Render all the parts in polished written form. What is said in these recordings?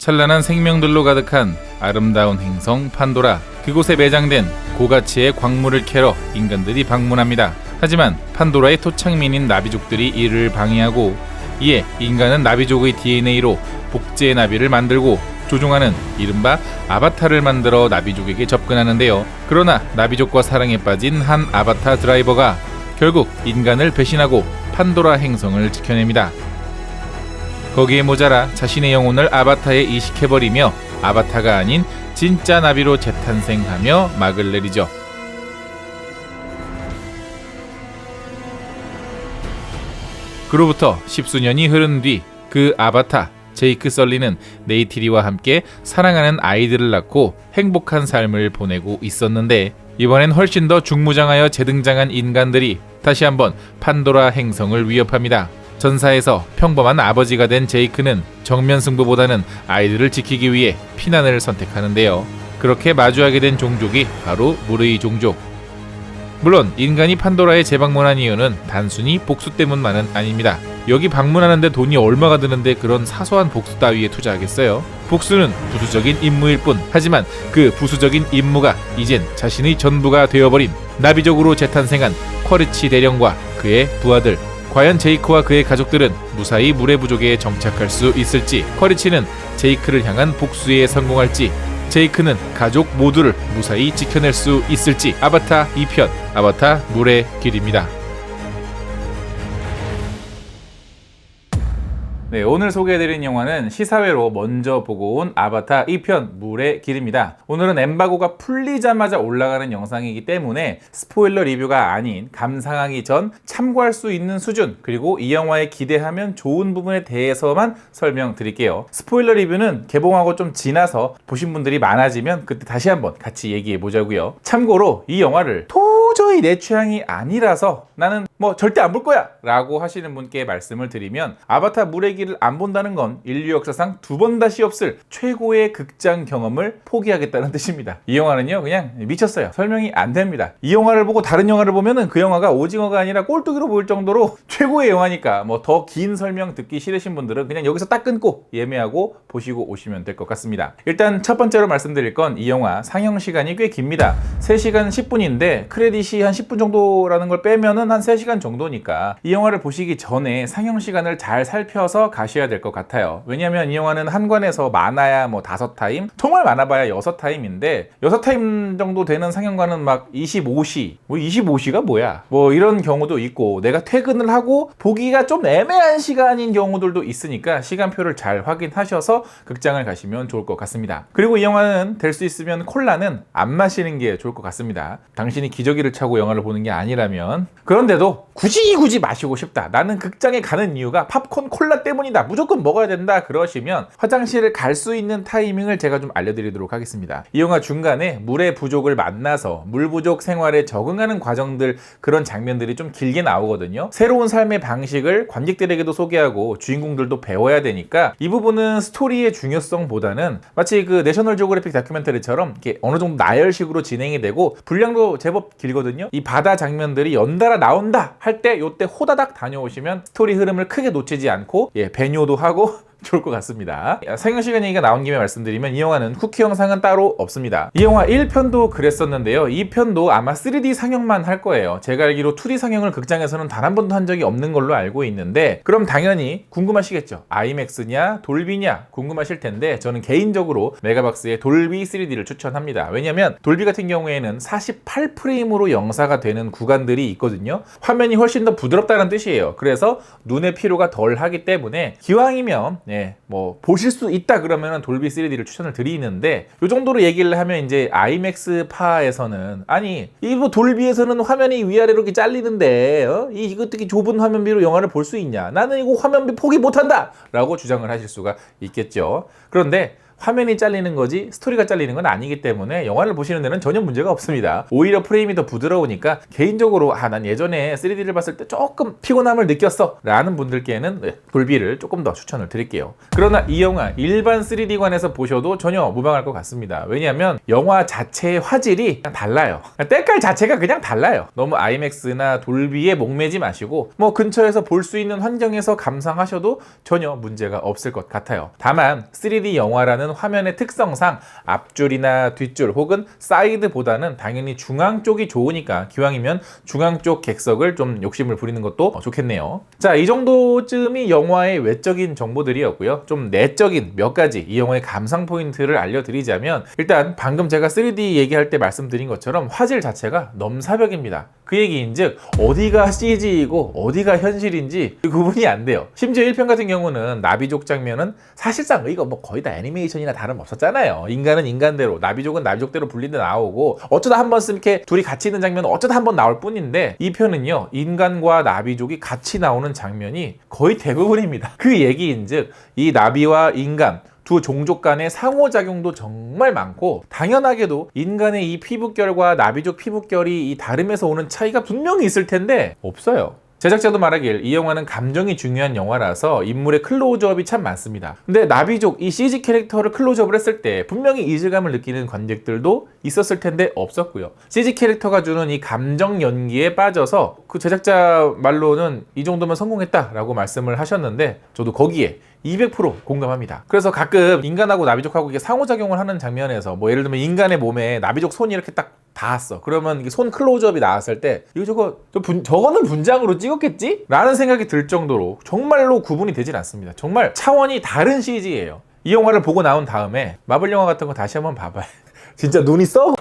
찬란한 생명들로 가득한 아름다운 행성 판도라. 그곳에 매장된 고가치의 광물을 캐러 인간들이 방문합니다. 하지만 판도라의 토착민인 나비족들이 이를 방해하고, 이에 인간은 나비족의 DNA로 복제의 나비를 만들고 조종하는 이른바 아바타를 만들어 나비족에게 접근하는데요. 그러나 나비족과 사랑에 빠진 한 아바타 드라이버가 결국 인간을 배신하고 판도라 행성을 지켜냅니다. 거기에 모자라 자신의 영혼을 아바타에 이식해버리며 아바타가 아닌 진짜 나비로 재탄생하며 막을 내리죠. 그로부터 십수년이 흐른 뒤 그 아바타 제이크 설리는 네이티리와 함께 사랑하는 아이들을 낳고 행복한 삶을 보내고 있었는데, 이번엔 훨씬 더 중무장하여 재등장한 인간들이 다시 한번 판도라 행성을 위협합니다. 전사에서 평범한 아버지가 된 제이크는 정면 승부보다는 아이들을 지키기 위해 피난을 선택하는데요. 그렇게 마주하게 된 종족이 바로 무르이 종족. 물론 인간이 판도라에 재방문한 이유는 단순히 복수 때문만은 아닙니다. 여기 방문하는데 돈이 얼마가 드는데 그런 사소한 복수 따위에 투자하겠어요? 복수는 부수적인 임무일 뿐. 하지만 그 부수적인 임무가 이젠 자신의 전부가 되어버린 나비족으로 재탄생한 쿼르치 대령과 그의 부하들. 과연 제이크와 그의 가족들은 무사히 물의 부족에 정착할 수 있을지, 쿼르치는 제이크를 향한 복수에 성공할지, 제이크는 가족 모두를 무사히 지켜낼 수 있을지. 아바타 2편 아바타 물의 길입니다. 네, 오늘 소개해드린 영화는 시사회로 먼저 보고 온 아바타 2편 물의 길입니다. 오늘은 엠바고가 풀리자마자 올라가는 영상이기 때문에 스포일러 리뷰가 아닌 감상하기 전 참고할 수 있는 수준, 그리고 이 영화에 기대하면 좋은 부분에 대해서만 설명드릴게요. 스포일러 리뷰는 개봉하고 좀 지나서 보신 분들이 많아지면 그때 다시 한번 같이 얘기해 보자고요. 참고로 이 영화를 도저히 내 취향이 아니라서 나는 절대 안 볼 거야 라고 하시는 분께 말씀을 드리면, 아바타 물의 길을 안 본다는 건 인류 역사상 두 번 다시 없을 최고의 극장 경험을 포기하겠다는 뜻입니다. 이 영화는요 그냥 미쳤어요. 설명이 안 됩니다. 이 영화를 보고 다른 영화를 보면은 그 영화가 오징어가 아니라 꼴뚜기로 보일 정도로 최고의 영화니까 더 긴 설명 듣기 싫으신 분들은 그냥 여기서 딱 끊고 예매하고 보시고 오시면 될 것 같습니다. 일단 첫 번째로 말씀드릴 건 이 영화 상영 시간이 꽤 깁니다. 3시간 10분인데 크레딧이 한 10분 정도라는 걸 빼면은 한 3시간 정도니까 이 영화를 보시기 전에 상영 시간을 잘 살펴서 가셔야 될 것 같아요. 왜냐면 이 영화는 한 관에서 많아야 5타임, 정말 많아봐야 6타임인데 6타임 정도 되는 상영관은 막 25시, 25시가 뭐야? 이런 경우도 있고, 내가 퇴근을 하고 보기가 좀 애매한 시간인 경우들도 있으니까 시간표를 잘 확인하셔서 극장을 가시면 좋을 것 같습니다. 그리고 이 영화는 될 수 있으면 콜라는 안 마시는 게 좋을 것 같습니다. 당신이 기저귀를 차고 영화를 보는 게 아니라면. 그런데도 굳이 마시고 싶다, 나는 극장에 가는 이유가 팝콘 콜라 때문이다, 무조건 먹어야 된다 그러시면 화장실을 갈 수 있는 타이밍을 제가 좀 알려드리도록 하겠습니다. 이 영화 중간에 물의 부족을 만나서 물 부족 생활에 적응하는 과정들, 그런 장면들이 좀 길게 나오거든요. 새로운 삶의 방식을 관객들에게도 소개하고 주인공들도 배워야 되니까 이 부분은 스토리의 중요성보다는 마치 그 내셔널 지오그래픽 다큐멘터리처럼 이렇게 어느 정도 나열식으로 진행이 되고 분량도 제법 길거든요. 이 바다 장면들이 연달아 나온다 할 때 요때 호다닥 다녀오시면 스토리 흐름을 크게 놓치지 않고 배뇨도 하고 좋을 것 같습니다. 상영시간 얘기가 나온 김에 말씀드리면 이 영화는 후키 영상은 따로 없습니다. 이 영화 1편도 그랬었는데요. 2편도 아마 3D 상영만 할 거예요. 제가 알기로 2D 상영을 극장에서는 단 한 번도 한 적이 없는 걸로 알고 있는데, 그럼 당연히 궁금하시겠죠. 아이맥스냐 돌비냐 궁금하실 텐데, 저는 개인적으로 메가박스의 돌비 3D를 추천합니다. 왜냐면 돌비 같은 경우에는 48프레임으로 영사가 되는 구간들이 있거든요. 화면이 훨씬 더 부드럽다는 뜻이에요. 그래서 눈의 피로가 덜 하기 때문에 기왕이면 보실 수 있다 그러면 돌비 3D를 추천을 드리는데, 이 정도로 얘기를 하면 이제 아이맥스 파에서는 아니 이 돌비에서는 화면이 위아래로 이렇게 잘리는데 이거 어떻게 좁은 화면비로 영화를 볼 수 있냐, 나는 이거 화면비 포기 못한다 라고 주장을 하실 수가 있겠죠. 그런데 화면이 잘리는 거지 스토리가 잘리는 건 아니기 때문에 영화를 보시는 데는 전혀 문제가 없습니다. 오히려 프레임이 더 부드러우니까 개인적으로 난 예전에 3D를 봤을 때 조금 피곤함을 느꼈어 라는 분들께는 돌비를 조금 더 추천을 드릴게요. 그러나 이 영화 일반 3D관에서 보셔도 전혀 무방할 것 같습니다. 왜냐하면 영화 자체의 화질이 그냥 달라요. 때깔 자체가 그냥 달라요. 너무 IMAX나 돌비에 목매지 마시고 뭐 근처에서 볼 수 있는 환경에서 감상하셔도 전혀 문제가 없을 것 같아요. 다만 3D 영화라는 화면의 특성상 앞줄이나 뒷줄 혹은 사이드보다는 당연히 중앙 쪽이 좋으니까 기왕이면 중앙 쪽 객석을 좀 욕심을 부리는 것도 좋겠네요. 자, 이 정도쯤이 영화의 외적인 정보들이었고요. 좀 내적인 몇 가지 이 영화의 감상 포인트를 알려드리자면, 일단 방금 제가 3D 얘기할 때 말씀드린 것처럼 화질 자체가 넘사벽입니다. 그 얘기인즉 어디가 CG이고 어디가 현실인지 구분이 안 돼요. 심지어 1편 같은 경우는 나비족 장면은 사실상 이거 뭐 거의 다 애니메이션이나 다름없었잖아요. 인간은 인간대로, 나비족은 나비족대로 분리돼 나오고 어쩌다 한 번씩 이렇게 둘이 같이 있는 장면은 어쩌다 한 번 나올 뿐인데, 이 편은요 인간과 나비족이 같이 나오는 장면이 거의 대부분입니다. 그 얘기인즉 이 나비와 인간 두 종족 간의 상호작용도 정말 많고, 당연하게도 인간의 이 피부결과 나비족 피부결이 이 다름에서 오는 차이가 분명히 있을 텐데 없어요. 제작자도 말하길 이 영화는 감정이 중요한 영화라서 인물의 클로즈업이 참 많습니다. 근데 나비족 이 CG 캐릭터를 클로즈업을 했을 때 분명히 이질감을 느끼는 관객들도 있었을 텐데 없었고요. CG 캐릭터가 주는 이 감정 연기에 빠져서 그 제작자 말로는 이 정도면 성공했다라고 말씀을 하셨는데, 저도 거기에 200% 공감합니다. 그래서 가끔 인간하고 나비족하고 이게 상호작용을 하는 장면에서 뭐 예를 들면 인간의 몸에 나비족 손이 이렇게 딱 닿았어. 그러면 이게 손 클로즈업이 나왔을 때 이거 저거는 분장으로 찍었겠지? 라는 생각이 들 정도로 정말로 구분이 되질 않습니다. 정말 차원이 다른 CG예요. 이 영화를 보고 나온 다음에 마블 영화 같은 거 다시 한번 봐봐요. 진짜 눈이 써?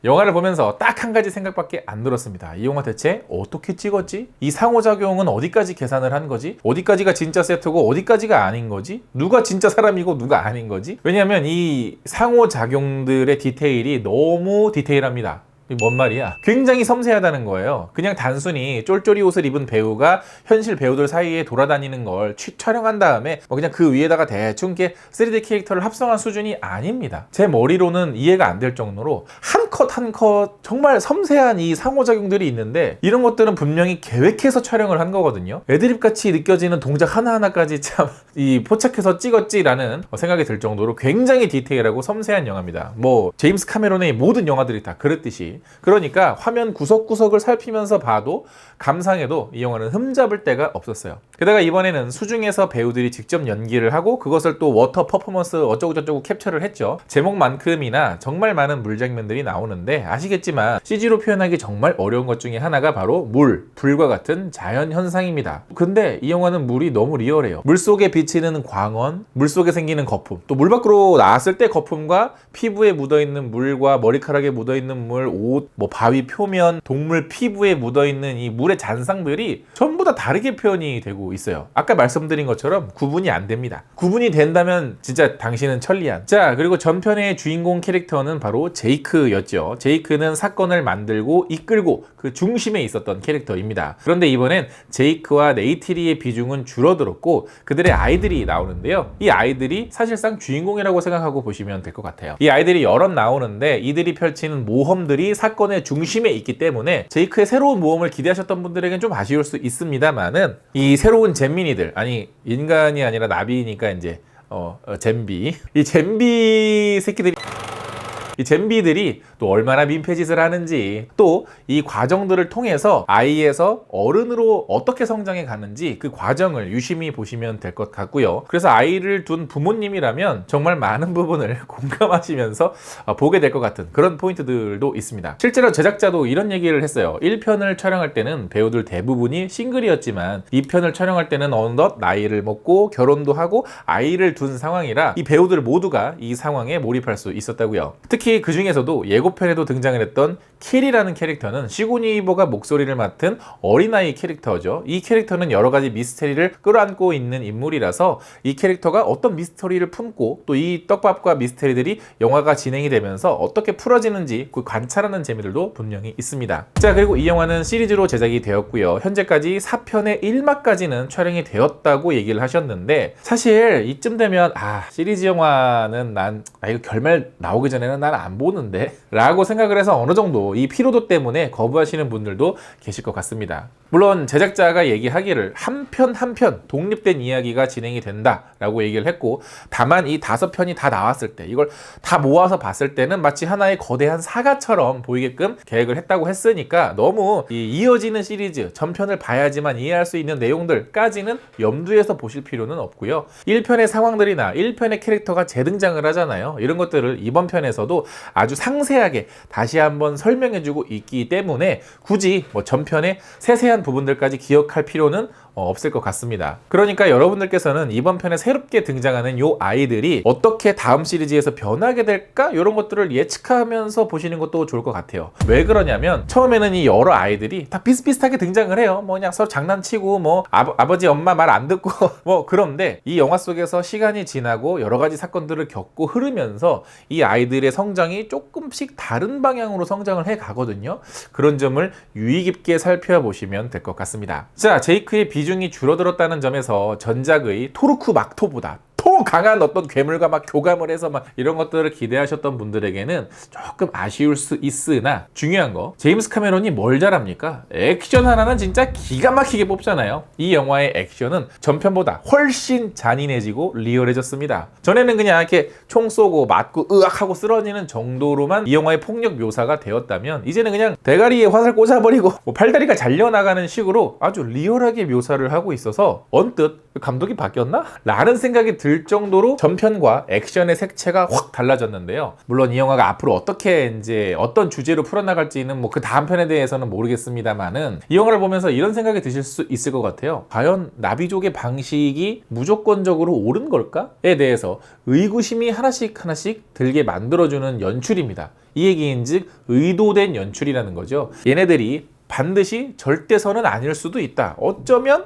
영화를 보면서 딱 한 가지 생각밖에 안 들었습니다. 이 영화 대체 어떻게 찍었지? 이 상호작용은 어디까지 계산을 한 거지? 어디까지가 진짜 세트고 어디까지가 아닌 거지? 누가 진짜 사람이고 누가 아닌 거지? 왜냐하면 이 상호작용들의 디테일이 너무 디테일합니다. 뭔 말이야? 굉장히 섬세하다는 거예요. 그냥 단순히 쫄쫄이 옷을 입은 배우가 현실 배우들 사이에 돌아다니는 걸 촬영한 다음에 뭐 그냥 그 위에다가 대충 이렇게 3D 캐릭터를 합성한 수준이 아닙니다. 제 머리로는 이해가 안 될 정도로 한 컷 한 컷 정말 섬세한 이 상호작용들이 있는데, 이런 것들은 분명히 계획해서 촬영을 한 거거든요. 애드립 같이 느껴지는 동작 하나하나까지 참 이 포착해서 찍었지라는 생각이 들 정도로 굉장히 디테일하고 섬세한 영화입니다. 뭐 제임스 카메론의 모든 영화들이 다 그렇듯이. 그러니까 화면 구석구석을 살피면서 봐도 감상해도 이 영화는 흠잡을 데가 없었어요. 게다가 이번에는 수중에서 배우들이 직접 연기를 하고 그것을 또 워터 퍼포먼스 어쩌고저쩌고 캡처를 했죠. 제목만큼이나 정말 많은 물 장면들이 나오는데, 아시겠지만 CG로 표현하기 정말 어려운 것 중에 하나가 바로 불과 같은 자연 현상입니다. 근데 이 영화는 물이 너무 리얼해요. 물속에 비치는 광원, 물속에 생기는 거품, 또 물 밖으로 나왔을 때 거품과 피부에 묻어있는 물과 머리카락에 묻어있는 물, 옷, 뭐 바위 표면, 동물 피부에 묻어있는 이 물의 잔상들이 전부 다 다르게 표현이 되고 있어요. 아까 말씀드린 것처럼 구분이 안 됩니다. 구분이 된다면 진짜 당신은 천리안. 자, 그리고 전편의 주인공 캐릭터는 바로 제이크였죠. 제이크는 사건을 만들고 이끌고 그 중심에 있었던 캐릭터입니다. 그런데 이번엔 제이크와 네이티리의 비중은 줄어들었고 그들의 아이들이 나오는데요. 이 아이들이 사실상 주인공이라고 생각하고 보시면 될 것 같아요. 이 아이들이 여럿 나오는데 이들이 펼치는 모험들이 사건의 중심에 있기 때문에 제이크의 새로운 모험을 기대하셨던 분들에겐 좀 아쉬울 수 있습니다만은, 이 새로운 잼민이들, 아니 인간이 아니라 나비니까 이제 잼비, 이 잼비 새끼들이, 이 잼비들이 또 얼마나 민폐짓을 하는지, 또 이 과정들을 통해서 아이에서 어른으로 어떻게 성장해 가는지 그 과정을 유심히 보시면 될 것 같고요. 그래서 아이를 둔 부모님이라면 정말 많은 부분을 공감하시면서 보게 될 것 같은 그런 포인트들도 있습니다. 실제로 제작자도 이런 얘기를 했어요. 1편을 촬영할 때는 배우들 대부분이 싱글이었지만 2편을 촬영할 때는 어느덧 나이를 먹고 결혼도 하고 아이를 둔 상황이라 이 배우들 모두가 이 상황에 몰입할 수 있었다고요. 특히 특히 그 중에서도 예고편에도 등장을 했던 킬이라는 캐릭터는 시고니 위버가 목소리를 맡은 어린아이 캐릭터죠. 이 캐릭터는 여러 가지 미스테리를 끌어안고 있는 인물이라서 이 캐릭터가 어떤 미스터리를 품고 또 이 떡밥과 미스테리들이 영화가 진행이 되면서 어떻게 풀어지는지 그 관찰하는 재미들도 분명히 있습니다. 자, 그리고 이 영화는 시리즈로 제작이 되었고요. 현재까지 4편의 1막까지는 촬영이 되었다고 얘기를 하셨는데, 사실 이쯤 되면 시리즈 영화는 이거 결말 나오기 전에는 난 안 보는데 라고 생각을 해서 어느 정도 이 피로도 때문에 거부하시는 분들도 계실 것 같습니다. 물론 제작자가 얘기하기를 한 편 한 편 독립된 이야기가 진행이 된다라고 얘기를 했고, 다만 이 5편이 다 나왔을 때 이걸 다 모아서 봤을 때는 마치 하나의 거대한 사가처럼 보이게끔 계획을 했다고 했으니까 너무 이어지는 시리즈 전편을 봐야지만 이해할 수 있는 내용들까지는 염두에서 보실 필요는 없고요. 1편의 상황들이나 1편의 캐릭터가 재등장을 하잖아요. 이런 것들을 이번 편에서도 아주 상세하게 다시 한번 설명해주고 있기 때문에 굳이 전편의 세세한 부분들까지 기억할 필요는 없을 것 같습니다. 그러니까 여러분들께서는 이번 편에 새롭게 등장하는 요 아이들이 어떻게 다음 시리즈에서 변하게 될까? 이런 것들을 예측하면서 보시는 것도 좋을 것 같아요. 왜 그러냐면 처음에는 이 여러 아이들이 다 비슷비슷하게 등장을 해요. 그냥 서로 장난치고 아버지 엄마 말 안 듣고 그런데 이 영화 속에서 시간이 지나고 여러 가지 사건들을 겪고 흐르면서 이 아이들의 성장이 조금씩 다른 방향으로 성장을 해 가거든요. 그런 점을 유의 깊게 살펴보시면 될 것 같습니다. 자, 제이크의 비중이 줄어들었다는 점에서 전작의 토르쿠 막토보다 더 강한 어떤 괴물과 교감을 해서 이런 것들을 기대하셨던 분들에게는 조금 아쉬울 수 있으나, 중요한 거 제임스 카메론이 뭘 잘합니까? 액션 하나는 진짜 기가 막히게 뽑잖아요. 이 영화의 액션은 전편보다 훨씬 잔인해지고 리얼해졌습니다. 전에는 그냥 이렇게 총 쏘고 맞고 으악하고 쓰러지는 정도로만 이 영화의 폭력 묘사가 되었다면, 이제는 그냥 대가리에 화살 꽂아버리고 팔다리가 잘려나가는 식으로 아주 리얼하게 묘사를 하고 있어서 언뜻 감독이 바뀌었나? 라는 생각이 들 정도로 전편과 액션의 색채가 확 달라졌는데요. 물론 이 영화가 앞으로 어떻게 어떤 주제로 풀어나갈지는 그 다음 편에 대해서는 모르겠습니다만은, 이 영화를 보면서 이런 생각이 드실 수 있을 것 같아요. 과연 나비족의 방식이 무조건적으로 옳은 걸까?에 대해서 의구심이 하나씩 들게 만들어주는 연출입니다. 이 얘기인즉 의도된 연출이라는 거죠. 얘네들이 반드시 절대선은 아닐 수도 있다. 어쩌면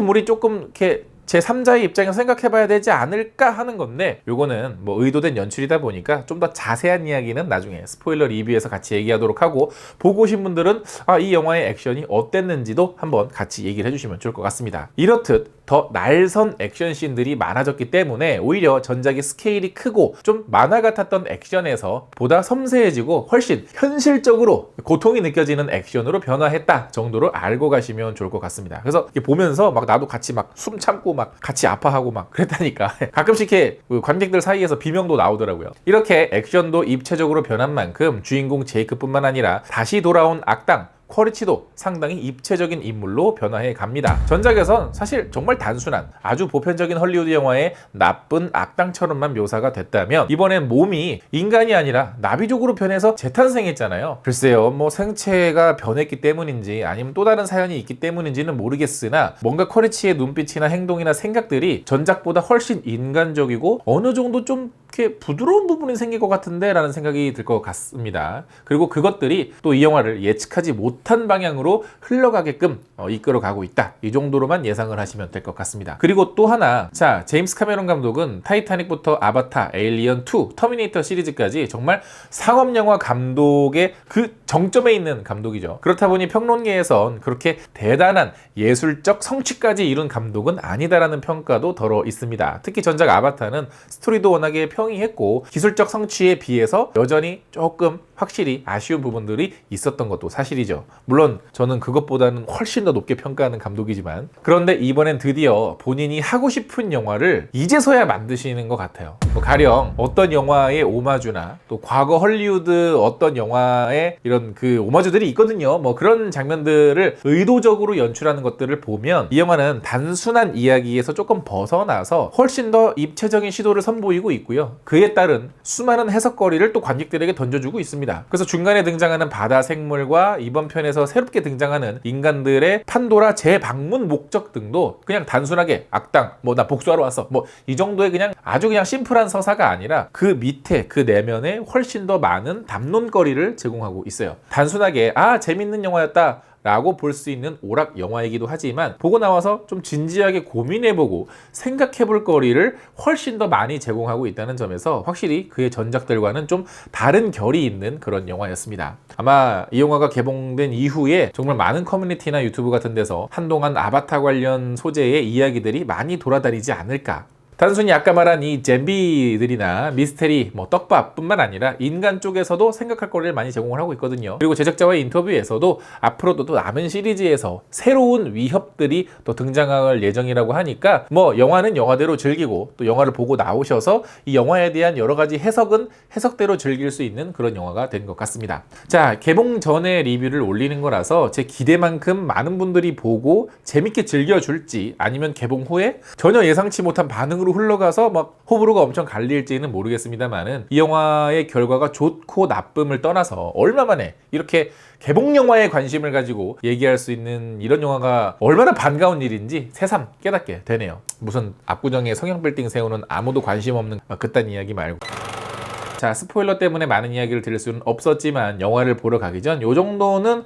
우리 조금 이렇게 제3자의 입장에서 생각해봐야 되지 않을까 하는 건데, 요거는 의도된 연출이다 보니까 좀 더 자세한 이야기는 나중에 스포일러 리뷰에서 같이 얘기하도록 하고, 보고 오신 분들은 이 영화의 액션이 어땠는지도 한번 같이 얘기를 해주시면 좋을 것 같습니다. 이렇듯 더 날선 액션씬들이 많아졌기 때문에 오히려 전작의 스케일이 크고 좀 만화 같았던 액션에서 보다 섬세해지고 훨씬 현실적으로 고통이 느껴지는 액션으로 변화했다 정도로 알고 가시면 좋을 것 같습니다. 그래서 보면서 나도 같이 숨 참고 같이 아파하고 그랬다니까. 가끔씩 이렇게 관객들 사이에서 비명도 나오더라고요. 이렇게 액션도 입체적으로 변한 만큼 주인공 제이크뿐만 아니라 다시 돌아온 악당 쿼리치도 상당히 입체적인 인물로 변화해 갑니다. 전작에선 사실 정말 단순한 아주 보편적인 헐리우드 영화의 나쁜 악당처럼만 묘사가 됐다면, 이번엔 몸이 인간이 아니라 나비족으로 변해서 재탄생했잖아요. 글쎄요, 생체가 변했기 때문인지 아니면 또 다른 사연이 있기 때문인지는 모르겠으나, 뭔가 쿼리치의 눈빛이나 행동이나 생각들이 전작보다 훨씬 인간적이고 어느 정도 좀 이렇게 부드러운 부분이 생길 것 같은데 라는 생각이 들 것 같습니다. 그리고 그것들이 또 이 영화를 예측하지 못한 방향으로 흘러가게끔 이끌어가고 있다. 이 정도로만 예상을 하시면 될 것 같습니다. 그리고 또 하나, 제임스 카메론 감독은 타이타닉부터 아바타, 에일리언 2, 터미네이터 시리즈까지 정말 상업영화 감독의 그 정점에 있는 감독이죠. 그렇다 보니 평론계에선 그렇게 대단한 예술적 성취까지 이룬 감독은 아니다라는 평가도 덜어 있습니다. 특히 전작 아바타는 스토리도 워낙에 평이했고 기술적 성취에 비해서 여전히 조금 확실히 아쉬운 부분들이 있었던 것도 사실이죠. 물론 저는 그것보다는 훨씬 더 높게 평가하는 감독이지만, 그런데 이번엔 드디어 본인이 하고 싶은 영화를 이제서야 만드시는 것 같아요. 가령 어떤 영화의 오마주나 또 과거 헐리우드 어떤 영화의 이런 오마주들이 있거든요. 그런 장면들을 의도적으로 연출하는 것들을 보면 이 영화는 단순한 이야기에서 조금 벗어나서 훨씬 더 입체적인 시도를 선보이고 있고요. 그에 따른 수많은 해석거리를 또 관객들에게 던져주고 있습니다. 있습니다. 그래서 중간에 등장하는 바다 생물과 이번 편에서 새롭게 등장하는 인간들의 판도라 재방문 목적 등도 그냥 단순하게 악당, 뭐 나 복수하러 왔어, 뭐 이 정도의 그냥 아주 그냥 심플한 서사가 아니라 그 밑에 그 내면에 훨씬 더 많은 담론거리를 제공하고 있어요. 단순하게 재밌는 영화였다 라고 볼 수 있는 오락 영화이기도 하지만 보고 나와서 좀 진지하게 고민해보고 생각해볼 거리를 훨씬 더 많이 제공하고 있다는 점에서 확실히 그의 전작들과는 좀 다른 결이 있는 그런 영화였습니다. 아마 이 영화가 개봉된 이후에 정말 많은 커뮤니티나 유튜브 같은 데서 한동안 아바타 관련 소재의 이야기들이 많이 돌아다니지 않을까. 단순히 아까 말한 이 잼비들이나 미스테리, 떡밥뿐만 아니라 인간 쪽에서도 생각할 거리를 많이 제공을 하고 있거든요. 그리고 제작자와의 인터뷰에서도 앞으로도 또 남은 시리즈에서 새로운 위협들이 또 등장할 예정이라고 하니까 영화는 영화대로 즐기고 또 영화를 보고 나오셔서 이 영화에 대한 여러 가지 해석은 해석대로 즐길 수 있는 그런 영화가 된 것 같습니다. 자, 개봉 전에 리뷰를 올리는 거라서 제 기대만큼 많은 분들이 보고 재밌게 즐겨줄지 아니면 개봉 후에 전혀 예상치 못한 반응으로 흘러가서 호불호가 엄청 갈릴지는 모르겠습니다만은 이 영화의 결과가 좋고 나쁨을 떠나서 얼마 만에 이렇게 개봉 영화에 관심을 가지고 얘기할 수 있는 이런 영화가 얼마나 반가운 일인지 새삼 깨닫게 되네요. 무슨 압구정에 성형 빌딩 세우는 아무도 관심 없는 그딴 이야기 말고. 자, 스포일러 때문에 많은 이야기를 드릴 수는 없었지만 영화를 보러 가기 전 요 정도는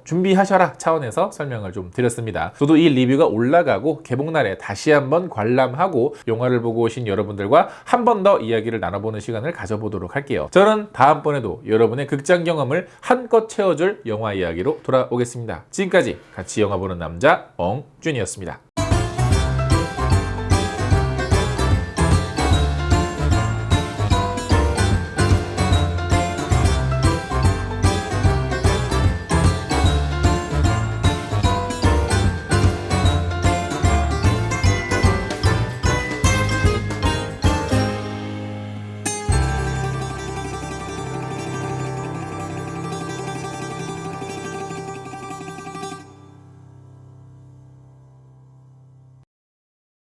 준비하셔라 차원에서 설명을 좀 드렸습니다. 저도 이 리뷰가 올라가고 개봉날에 다시 한번 관람하고 영화를 보고 오신 여러분들과 한 번 더 이야기를 나눠보는 시간을 가져보도록 할게요. 저는 다음번에도 여러분의 극장 경험을 한껏 채워줄 영화 이야기로 돌아오겠습니다. 지금까지 같이 영화 보는 남자 엉준이었습니다.